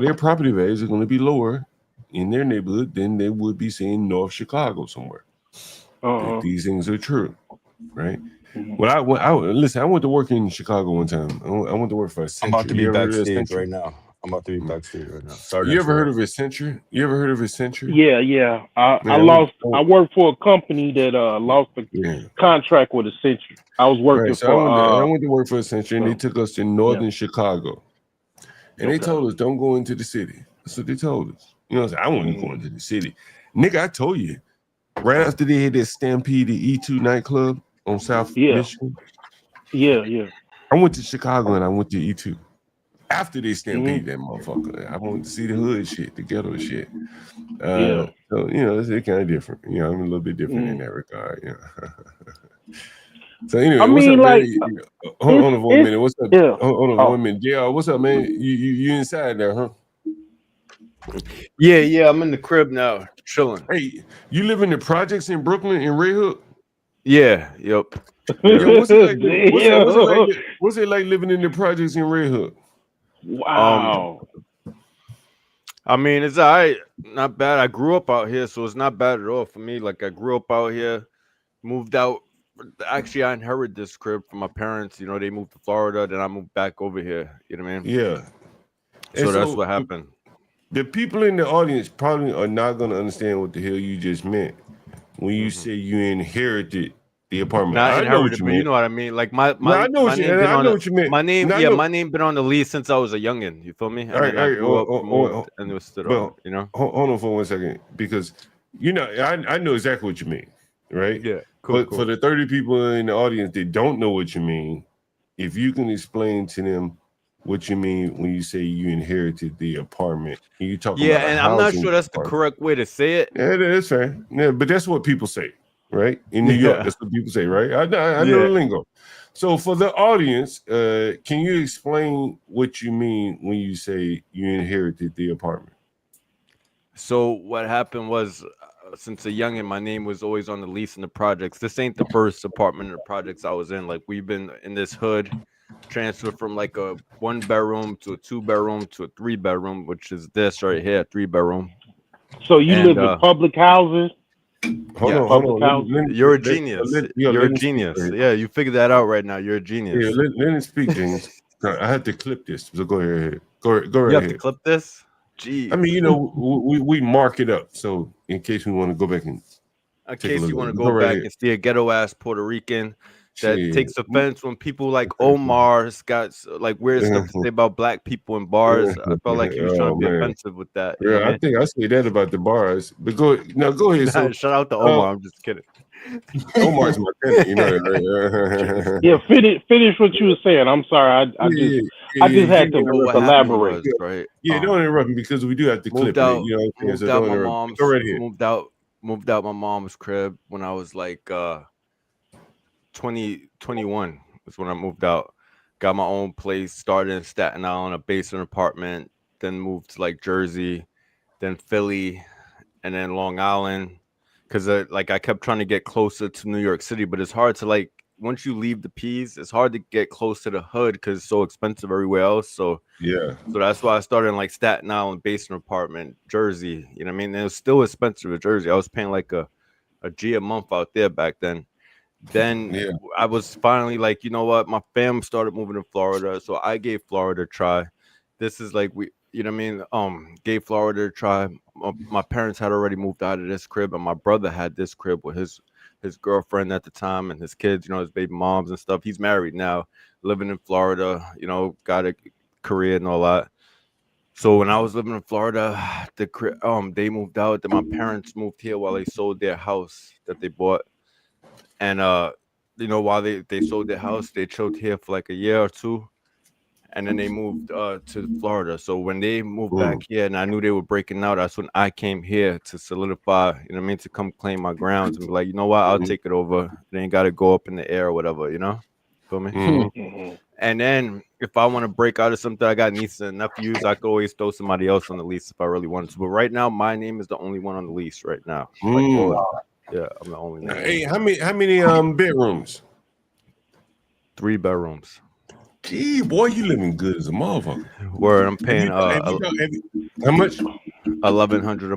their property values are going to be lower in their neighborhood than they would be seeing North Chicago somewhere. These things are true, right? Well, listen. I went to work in Chicago one time. I went to work for I'm about Accenture. to be You ever heard of backstage Accenture? right now. I'm about to be backstage right now. Sorry to You ever heard interrupt. of Accenture? You ever heard of Accenture? Yeah. I Man, lost. I worked for a company that lost the yeah. contract with Accenture. I was Right. working So for I went to work for Accenture, and they took us to yeah. northern Chicago, and they Okay. told us don't go into the city. That's what they told us. You know, I wasn't going to the city, nigga. I told you right after they had that stampede at E2 nightclub on South Yeah. Michigan. Yeah. I went to Chicago and I went to E2. After they hmm stampede that motherfucker, I wanted to see the hood shit, the ghetto shit. Yeah. So you know, it's kind of different. You know, I'm a little bit different in hmm that regard. You know. So anyway, I what's up, mean, man? like, Hold on for 1 minute. What's up? yeah. Hold on for Oh, 1 minute. JR, what's up, man? You inside there, huh? Yeah, I'm in the crib now, chilling. Hey, you live in the projects in Brooklyn in Ray Hook? Yeah, yep. Yo, what's it like? Damn. What's it like living in the projects in Ray Hook? Wow. I mean, it's all right, not bad. I grew up out here, so it's not bad at all for me. Like, I grew up out here, moved out. Actually, I inherited this crib from my parents. You know, they moved to Florida, then I moved back over here. You know what I mean? Yeah. And So that's so what happened. the people in the audience probably are not going to understand what the hell you just meant when you say you inherited the apartment. Not I know what inherited, you but you meant. know what I mean. Like my No, I know my what you. name been I on know the what you meant. my name. No, I Yeah, know. my name been on the lease since I was a youngin. You feel me? And All right, then all I right. grew up, moved, and it was stood But over. You know. hold on for 1 second, because you know I know exactly what you mean, right? Yeah. Cool. But for the 30 people in the audience that don't know what you mean, if you can explain to them what you mean when you say you inherited the apartment, and you talking Yeah, about a and I'm not sure housing that's the apartment. correct way to say it. Yeah, that's fair. Yeah, but that's what people say, right? In New York, Yeah. that's what people say, right? I know Yeah. the lingo. So for the audience, can you explain what you mean when you say you inherited the apartment? So what happened was, since a youngin, my name was always on the lease in the projects. This ain't the first apartment in the projects I was in. Like, we've been in this hood, transferred from like a 1 bedroom to a 2 bedroom to a 3 bedroom, which is this right here, 3 bedroom. So you And live in public houses? yes, Public Hold on. houses? you're a genius. You're Let a him speak. genius. Right? Yeah, you figured that out right now. You're a Yeah, genius. let him speak, James. I had to clip this, so go ahead. Go You right have to ahead. clip this. I mean, Jeez. you know, we mark it up, so in case we want to go back and In take a case look you at want to it, go go right back ahead. and see a ghetto ass Puerto Rican that Shit. takes offense when people like Omar's got like weird stuff to say about black people in bars. I felt like he was trying Oh to be man. offensive with that. You know Yeah, what I I mean? think I say that about the bars. But go ahead. Nah, So shout out to uh, Omar. I'm just kidding. Omar's my tenant, you know, right? Yeah, finish what you were saying. I'm sorry. I Yeah, just you had can't to So interrupt what me. happened elaborate. was right. Yeah, don't interrupt me because we do have to Moved clip it. out, You know what I'm saying? moved So out don't my interrupt me. Go mom's, right ahead. moved out my mom's crib when I was like 21 was when I moved out. Got my own place, started in Staten Island, a basement apartment, then moved to like Jersey, then Philly, and then Long Island. Cause like I kept trying to get closer to New York City, but it's hard to like once you leave the P's, it's hard to get close to the hood because it's so expensive everywhere else. So Yeah. that's why I started in like Staten Island basement apartment, Jersey. You know what I mean? And it was still expensive in Jersey. I was paying like a G a month out there back then. Then Yeah. I was finally like, you know what? My fam started moving to Florida, so I gave Florida a try. This is like you know what I mean? Gave Florida a try. My parents had already moved out of this crib, and my brother had this crib with his girlfriend at the time and his kids. You know, his baby moms and stuff. He's married now, living in Florida. You know, got a career and all that. So when I was living in Florida, they moved out. Then my parents moved here while they sold their house that they bought. And you know, while they sold their house, they chilled here for like a year or two, and then they moved to Florida. So when they moved back Mm. here, and I knew they were breaking out, that's when I came here to solidify. You know what I mean? To come claim my grounds and be like, you know what, I'll Mhm. take it over. It ain't got to go up in the air or whatever. You know, feel me? Mhm. Mhm. And then if I want to break out of something, I got nieces and nephews. I could always throw somebody else on the lease if I really wanted to. But right now, my name is the only one on the lease right now. Like, Mm. yeah, I'm the only name. Hey, how many bedrooms? 3 bedrooms. Gee, boy, you living good as a motherfucker. Where I'm paying how much? $1,100 a